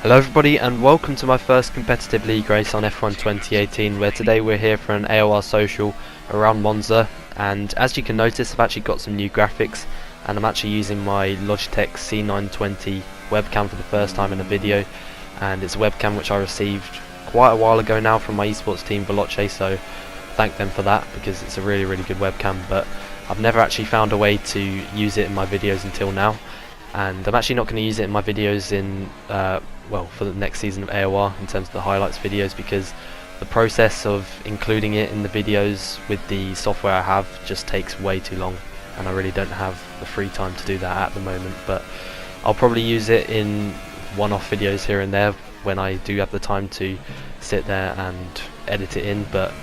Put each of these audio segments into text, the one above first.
Hello everybody and welcome to my first competitive league race on F1 2018, where today we're here for an AOR social around Monza. And as you can notice, I've actually got some new graphics and I'm actually using my Logitech C920 webcam for the first time in a video, and it's a webcam which I received quite a while ago now from my esports team Veloce, so thank them for that because it's a really good webcam, but I've never actually found a way to use it in my videos until now. And I'm actually not going to use it in my videos in for the next season of AOR in terms of the highlights videos, because the process of including it in the videos with the software I have just takes way too long, and I really don't have the free time to do that at the moment. But I'll probably use it in one-off videos here and there when I do have the time to sit there and edit it in. But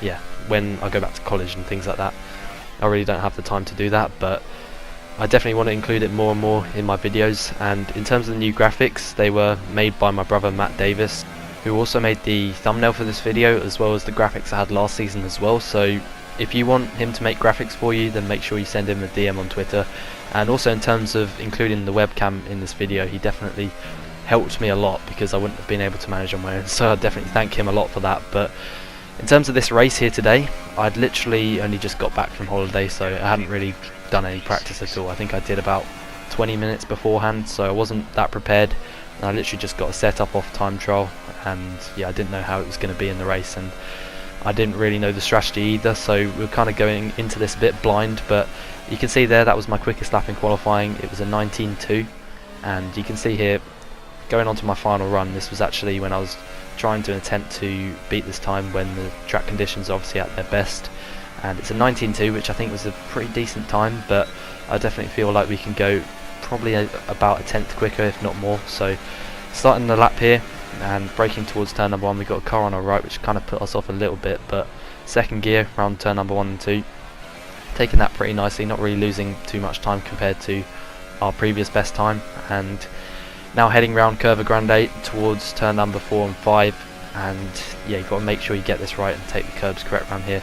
yeah, when I go back to college and things like that, I really don't have the time to do that, but I definitely want to include it more and more in my videos. And in terms of the new graphics, they were made by my brother Davies, who also made the thumbnail for this video as well as the graphics I had last season as well. So if you want him to make graphics for you, then make sure you send him a DM on Twitter. And also in terms of including the webcam in this video, he definitely helped me a lot because I wouldn't have been able to manage on my own, so I definitely thank him a lot for that. But in terms of this race here today, I'd literally only just got back from holiday, so I hadn't really done any practice at all. I think I did about 20 minutes beforehand, so I wasn't that prepared, and I literally just got a setup off time trial, and yeah, I didn't know how it was going to be in the race, and I didn't really know the strategy either, so we were kind of going into this a bit blind. But you can see there, that was my quickest lap in qualifying. It was a 19.2, and you can see here, going on to my final run, this was actually when I was trying to attempt to beat this time when the track conditions are obviously at their best, and it's a 19.2, which I think was a pretty decent time, but I definitely feel like we can go probably about a tenth quicker, if not more. So starting the lap here and braking towards turn number 1, we got a car on our right which kind of put us off a little bit, but second gear around turn number 1 and 2, taking that pretty nicely, not really losing too much time compared to our previous best time. And now heading round Curva Grande towards turn number 4 and 5, and yeah, you've got to make sure you get this right and take the curbs correct around here.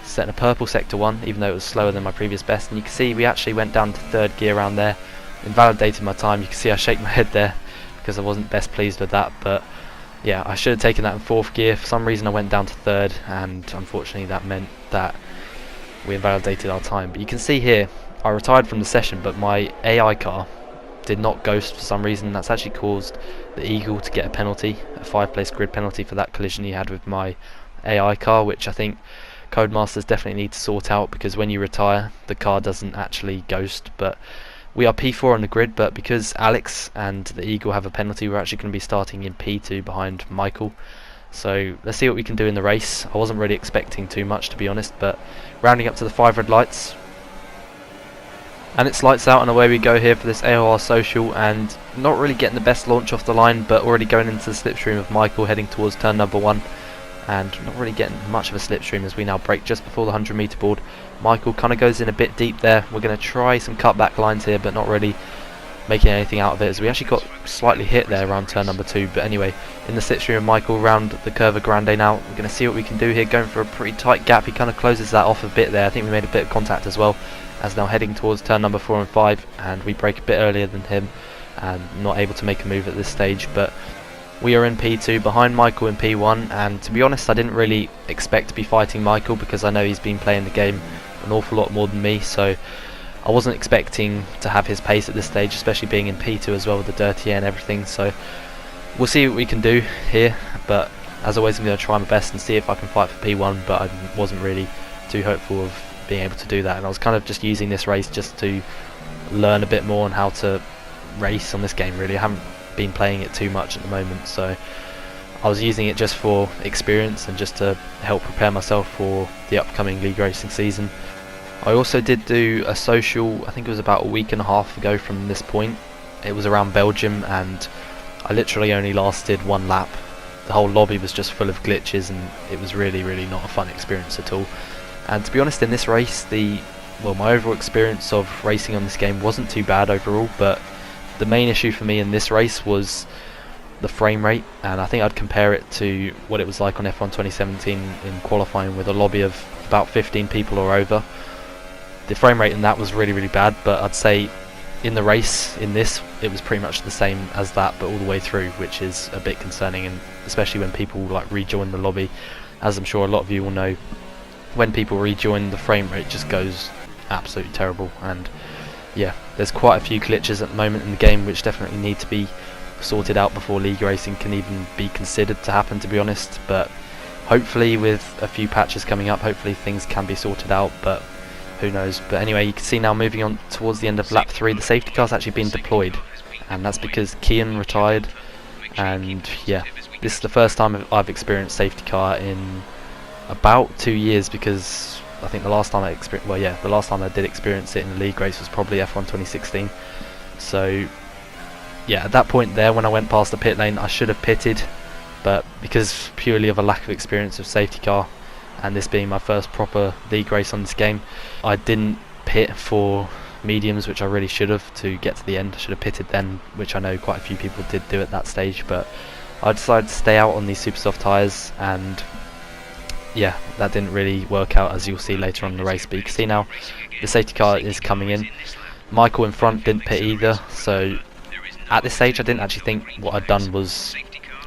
Setting a purple sector 1, even though it was slower than my previous best, and you can see we actually went down to third gear around there, invalidated my time. You can see I shake my head there because I wasn't best pleased with that, but yeah, I should have taken that in fourth gear. For some reason I went down to third, and unfortunately that meant that we invalidated our time. But you can see here, I retired from the session, but my AI car did not ghost for some reason. That's actually caused the Eagle to get a penalty, a 5-place grid penalty for that collision he had with my AI car, which I think Codemasters definitely need to sort out, because when you retire the car doesn't actually ghost. But we are P4 on the grid, but because Alex and the Eagle have a penalty, we're actually going to be starting in P2 behind Michael. So let's see what we can do in the race. I wasn't really expecting too much, to be honest, but rounding up to the 5 red lights, and it's lights out and away we go here for this AOR social, and not really getting the best launch off the line, but already going into the slipstream of Michael heading towards turn number 1, and not really getting much of a slipstream as we now brake just before the 100 meter board. Michael kind of goes in a bit deep there. We're going to try some cutback lines here, but not really making anything out of it, as we actually got slightly hit there around turn number 2. But anyway, in the slipstream of Michael round the Curva Grande now, we're going to see what we can do here, going for a pretty tight gap. He kind of closes that off a bit there. I think we made a bit of contact as well, as now heading towards turn number 4 and 5, and we brake a bit earlier than him and not able to make a move at this stage. But we are in P2 behind Michael in P1, and to be honest I didn't really expect to be fighting Michael because I know he's been playing the game an awful lot more than me, so I wasn't expecting to have his pace at this stage, especially being in P2 as well with the dirty air and everything. So we'll see what we can do here, but as always I'm going to try my best and see if I can fight for P1, but I wasn't really too hopeful of being able to do that, and I was kind of just using this race just to learn a bit more on how to race on this game. Really, I haven't been playing it too much at the moment, so I was using it just for experience and just to help prepare myself for the upcoming league racing season. I also did do a social, I think it was about a week and a half ago from this point. It was around Belgium, and I literally only lasted 1 lap. The whole lobby was just full of glitches, and it was really not a fun experience at all. And to be honest, in this race, my overall experience of racing on this game wasn't too bad overall, but the main issue for me in this race was the frame rate, and I think I'd compare it to what it was like on F1 2017 in qualifying with a lobby of about 15 people or over. The frame rate in that was really bad, but I'd say in the race, in this, it was pretty much the same as that, but all the way through, which is a bit concerning, and especially when people like rejoin the lobby. As I'm sure a lot of you will know, when people rejoin, the frame rate just goes absolutely terrible, and yeah, there's quite a few glitches at the moment in the game which definitely need to be sorted out before league racing can even be considered to happen, to be honest. But hopefully with a few patches coming up, hopefully things can be sorted out, but who knows. But anyway, you can see now moving on towards the end of lap 3, the safety car's actually been deployed, and that's because Kian retired. And yeah, this is the first time I've experienced safety car in about 2 years, because I think the last time the last time I did experience it in a league race was probably F1 2016. So yeah, at that point there, when I went past the pit lane, I should have pitted, but because purely of a lack of experience of safety car, and this being my first proper league race on this game, I didn't pit for mediums, which I really should have to get to the end. I should have pitted then, which I know quite a few people did do at that stage, but I decided to stay out on these super soft tyres, and yeah, that didn't really work out, as you'll see later on in the race. But you can see now the safety car is coming in. Michael in front didn't pit either, so at this stage I didn't actually think what I'd done was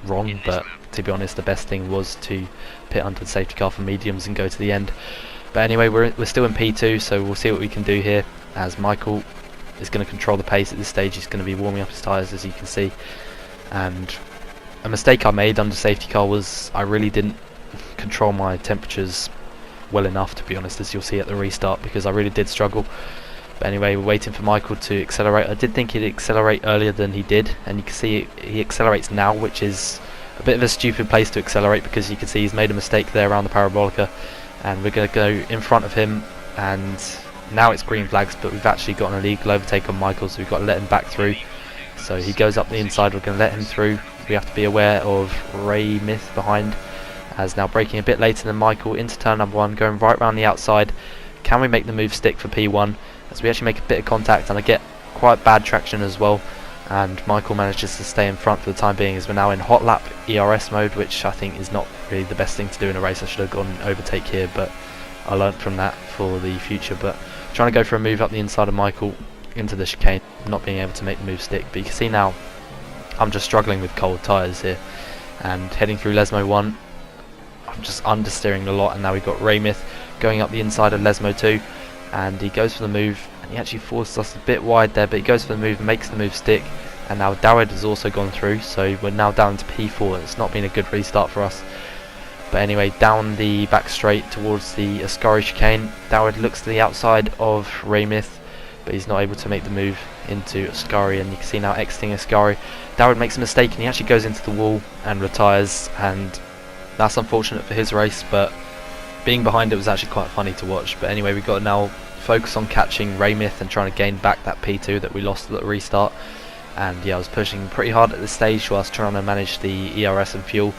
wrong, but to be honest, the best thing was to pit under the safety car for mediums and go to the end. But anyway, we're still in P2, so we'll see what we can do here, as Michael is going to control the pace at this stage. He's going to be warming up his tyres, as you can see. And a mistake I made under safety car was I really didn't control my temperatures well enough, to be honest, as you'll see at the restart, because I really did struggle. But anyway, we're waiting for Michael to accelerate. I did think he'd accelerate earlier than he did, and you can see he accelerates now, which is a bit of a stupid place to accelerate, because you can see he's made a mistake there around the parabolica, and we're going to go in front of him. And now it's green flags, but we've actually got an illegal overtake on Michael, so we've got to let him back through. So he goes up the inside, we're going to let him through. We have to be aware of Ray Myth behind, as now braking a bit later than Michael into turn number 1, going right round the outside. Can we make the move stick for P1? As we actually make a bit of contact, and I get quite bad traction as well, and Michael manages to stay in front for the time being, as we're now in hot lap ERS mode, which I think is not really the best thing to do in a race. I should have gone overtake here, but I learnt from that for the future. But trying to go for a move up the inside of Michael into the chicane, not being able to make the move stick. But you can see now I'm just struggling with cold tyres here, and heading through Lesmo 1, I'm just understeering a lot. And now we've got Raymith going up the inside of Lesmo 2, and he goes for the move, and he actually forces us a bit wide there, but he goes for the move and makes the move stick. And now Davies has also gone through, so we're now down to P4. It's not been a good restart for us. But anyway, down the back straight towards the Ascari chicane, Davies looks to the outside of Raymith, but he's not able to make the move into Ascari, and you can see now exiting Ascari. Davies makes a mistake, and he actually goes into the wall and retires, and that's unfortunate for his race, but being behind it was actually quite funny to watch. But anyway, we've got to now focus on catching Raymith and trying to gain back that P2 that we lost at the restart. And yeah, I was pushing pretty hard at this stage whilst trying to manage the ERS and fuel,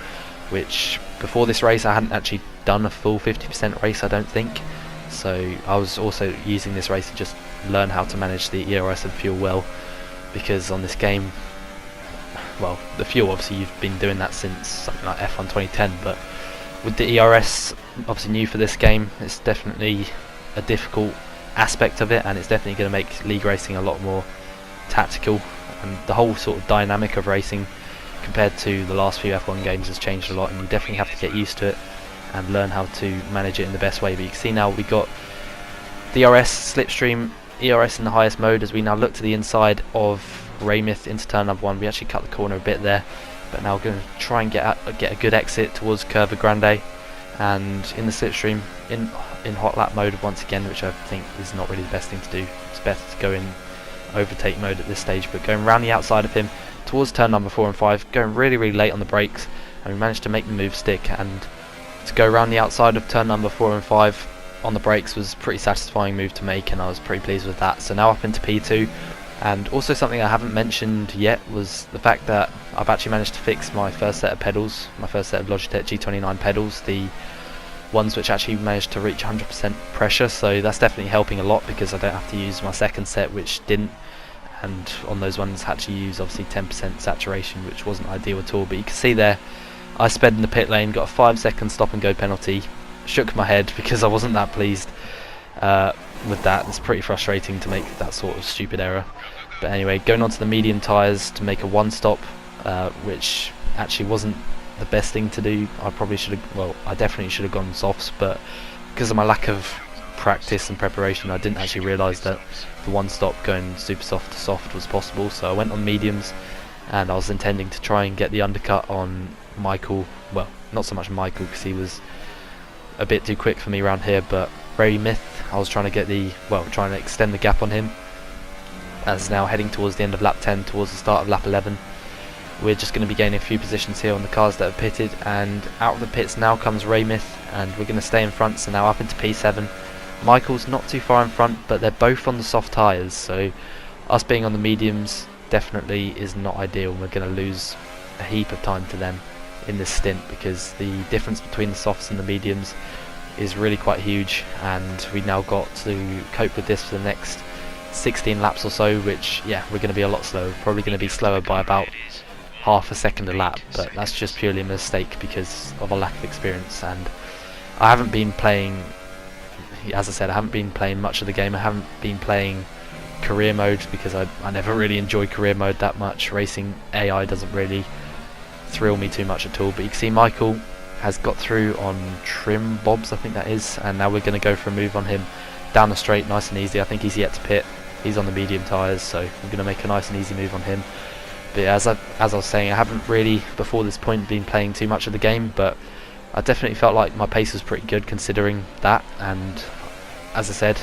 which before this race I hadn't actually done a full 50% race, I don't think. So I was also using this race to just learn how to manage the ERS and fuel well, because on this game, well, the fuel, obviously you've been doing that since something like F1 2010, but with the ERS obviously new for this game, it's definitely a difficult aspect of it, and it's definitely going to make league racing a lot more tactical, and the whole sort of dynamic of racing compared to the last few F1 games has changed a lot, and you definitely have to get used to it and learn how to manage it in the best way. But you can see now we got DRS, slipstream, ERS in the highest mode, as we now look to the inside of Raymith into turn number 1. We actually cut the corner a bit there, but now we're going to try and get a good exit towards Curva Grande, and in the slipstream in hot lap mode once again, which I think is not really the best thing to do. It's better to go in overtake mode at this stage, but going around the outside of him towards turn number 4 and 5, going really late on the brakes, and we managed to make the move stick, and to go around the outside of turn number 4 and 5 on the brakes was a pretty satisfying move to make, and I was pretty pleased with that. So now up into P2. And also something I haven't mentioned yet was the fact that I've actually managed to fix my first set of pedals, my first set of Logitech G29 pedals, the ones which actually managed to reach 100% pressure, so that's definitely helping a lot, because I don't have to use my second set, which didn't, and on those ones had to use obviously 10% saturation, which wasn't ideal at all. But you can see there, I sped in the pit lane, got a 5-second stop and go penalty, shook my head because I wasn't that pleased with that. It's pretty frustrating to make that sort of stupid error. But anyway, going on to the medium tyres to make a one stop, which actually wasn't the best thing to do. I probably should have, well, I definitely should have gone softs, but because of my lack of practice and preparation, I didn't actually realise that the one stop going super soft to soft was possible. So I went on mediums, and I was intending to try and get the undercut on Michael. Well, not so much Michael because he was a bit too quick for me around here, but Ray Myth, I was trying to get the, well, trying to extend the gap on him. As now heading towards the end of lap 10, towards the start of lap 11, we're just going to be gaining a few positions here on the cars that are pitted, and out of the pits now comes Ray Myth, and we're going to stay in front, so now up into P7. Michael's not too far in front, but they're both on the soft tyres, so us being on the mediums definitely is not ideal, and we're going to lose a heap of time to them in this stint, because the difference between the softs and the mediums is really quite huge, and we now got to cope with this for the next 16 laps or so, which, yeah, we're going to be a lot slower, probably going to be slower by about half a second a lap, but that's just purely a mistake because of a lack of experience. And I haven't been playing, as I said, I haven't been playing much of the game. I haven't been playing career mode because I never really enjoy career mode that much. Racing AI doesn't really thrill me too much at all, but you can see Michael has got through on trim bobs, I think that is, and now we're going to go for a move on him down the straight, nice and easy. I think he's yet to pit. He's on the medium tyres, so I'm going to make a nice and easy move on him. But yeah, as I was saying, I haven't really, before this point, been playing too much of the game, but I definitely felt like my pace was pretty good considering that. And as I said,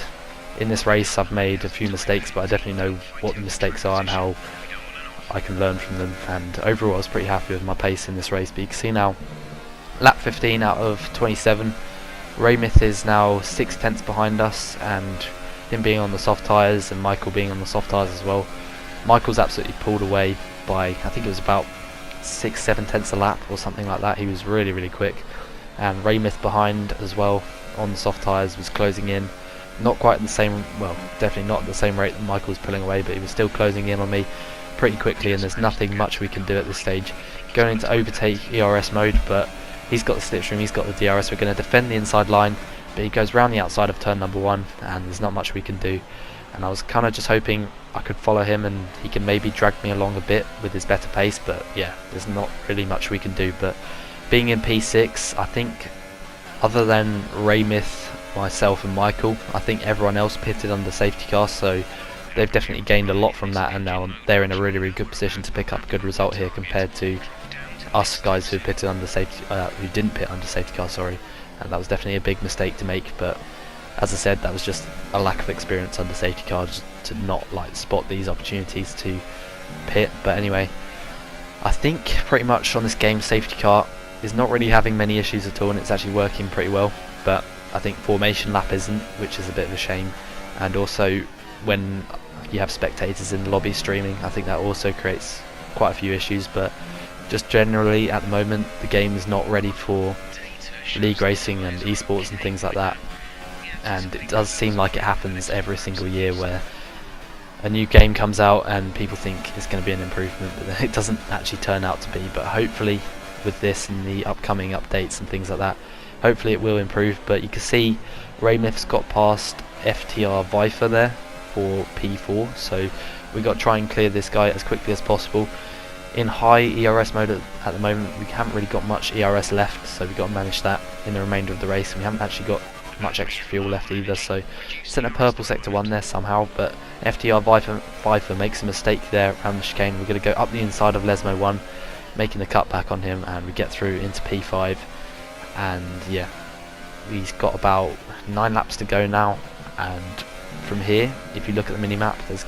in this race I've made a few mistakes, but I definitely know what the mistakes are and how I can learn from them. And overall I was pretty happy with my pace in this race. But you can see now, lap 15 out of 27, Ray Myth is now 6 tenths behind us, and him being on the soft tyres and Michael being on the soft tyres as well. Michael's absolutely pulled away by, I think it was about 6-7 tenths a lap or something like that. He was really, really quick. And Ray Myth behind as well on the soft tyres was closing in. Not quite at the same, well, definitely not at the same rate that Michael was pulling away, but he was still closing in on me pretty quickly, and there's nothing much we can do at this stage. Going into overtake ERS mode, but he's got the slipstream, he's got the DRS. We're going to defend the inside line, but he goes round the outside of turn number 1, and there's not much we can do. And I was kind of just hoping I could follow him and he can maybe drag me along a bit with his better pace, but yeah, there's not really much we can do. But being in P6, I think other than Ray Myth, myself and Michael, I think everyone else pitted under safety car, so they've definitely gained a lot from that, and now they're in a really, really good position to pick up a good result here compared to us guys who pitted under safety, who didn't pit under safety car, sorry. And that was definitely a big mistake to make, but as I said, that was just a lack of experience under safety cars to not spot these opportunities to pit. But anyway, I think pretty much on this game safety car is not really having many issues at all, and it's actually working pretty well. But I think formation lap isn't, which is a bit of a shame. And also when you have spectators in the lobby streaming, I think that also creates quite a few issues. But just generally at the moment, the game is not ready for league racing and esports and things like that. And it does seem like it happens every single year where a new game comes out and people think it's going to be an improvement, but then it doesn't actually turn out to be. But hopefully with this and the upcoming updates and things like that, hopefully it will improve. But you can see Ray Myth's got past FTR Viper there for P4, so we got to try and clear this guy as quickly as possible. In high ERS mode at the moment, we haven't really got much ERS left, so we've got to manage that in the remainder of the race. We haven't actually got much extra fuel left either, so sent a purple sector 1 there somehow, but FTR Viper makes a mistake there around the chicane. We're going to go up the inside of Lesmo 1, making the cut back on him, and we get through into P5. And yeah, he's got about 9 laps to go now, and from here, if you look at the mini-map, there's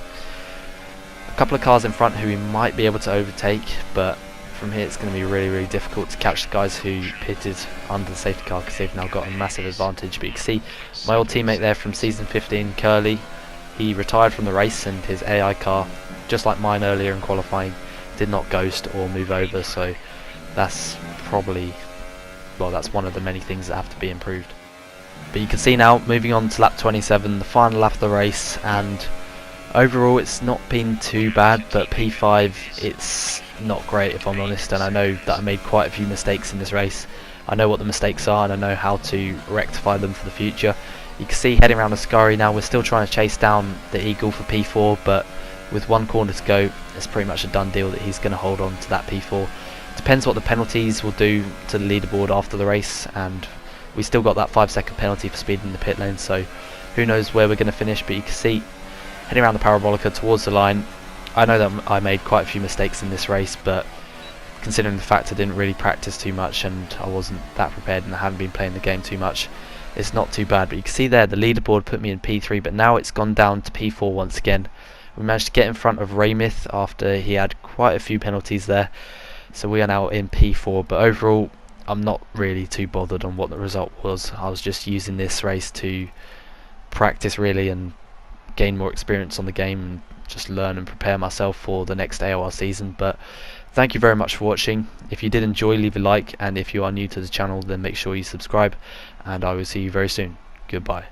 a couple of cars in front who we might be able to overtake, but from here it's going to be really, really difficult to catch the guys who pitted under the safety car, because they've now got a massive advantage. But you can see my old teammate there from season 15, Curly, he retired from the race, and his AI car, just like mine earlier in qualifying, did not ghost or move over, so that's probably, well, that's one of the many things that have to be improved. But you can see now, moving on to lap 27, the final lap of the race, and overall it's not been too bad, but P5 it's not great if I'm honest, and I know that I made quite a few mistakes in this race. I know what the mistakes are and I know how to rectify them for the future. You can see heading around the Ascari now, we're still trying to chase down the Eagle for P4, but with 1 corner to go, it's pretty much a done deal that he's going to hold on to that P4. Depends what the penalties will do to the leaderboard after the race, and we still got that 5-second penalty for speed in the pit lane, so who knows where we're going to finish. But you can see heading around the parabolica towards the line. I know that I made quite a few mistakes in this race, but considering the fact I didn't really practice too much and I wasn't that prepared and I haven't been playing the game too much, it's not too bad. But you can see there the leaderboard put me in P3, but now it's gone down to P4 once again. We managed to get in front of Raymith after he had quite a few penalties there, so we are now in P4. But overall, I'm not really too bothered on what the result was. I was just using this race to practice really and gain more experience on the game and just learn and prepare myself for the next AOR season. But thank you very much for watching. If you did enjoy, leave a like, and if you are new to the channel, then make sure you subscribe, and I will see you very soon. Goodbye.